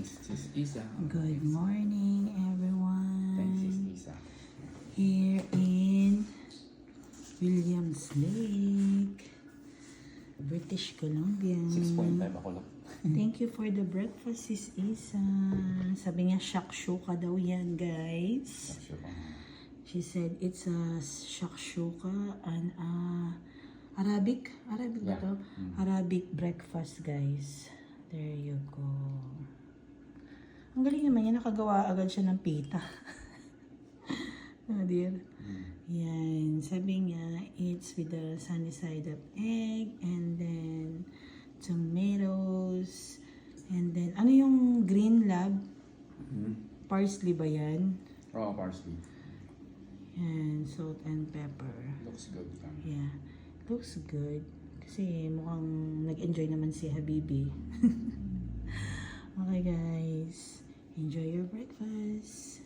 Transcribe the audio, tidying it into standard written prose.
Sis Isa. Good morning, everyone. Thanks, Sis Isa. Here in Williams Lake, British Columbia. 6.5 ako lang. Thank you for the breakfast, Sis Isa. Sabi niya, shakshuka daw yan, guys. She said it's a shakshuka and Arabic ba to? Arabic breakfast, guys. There you go. Ang galing naman yan, nakagawa agad siya ng pita. Oh dear. Yan, sabi niya, it's with the sunny side up egg, and then tomatoes, and then, ano yung green lab? Parsley ba yan? Oh, parsley. And salt and pepper. Looks good. Yeah, looks good. Kasi mukhang nag-enjoy naman si Habibi. Okay guys, enjoy your breakfast.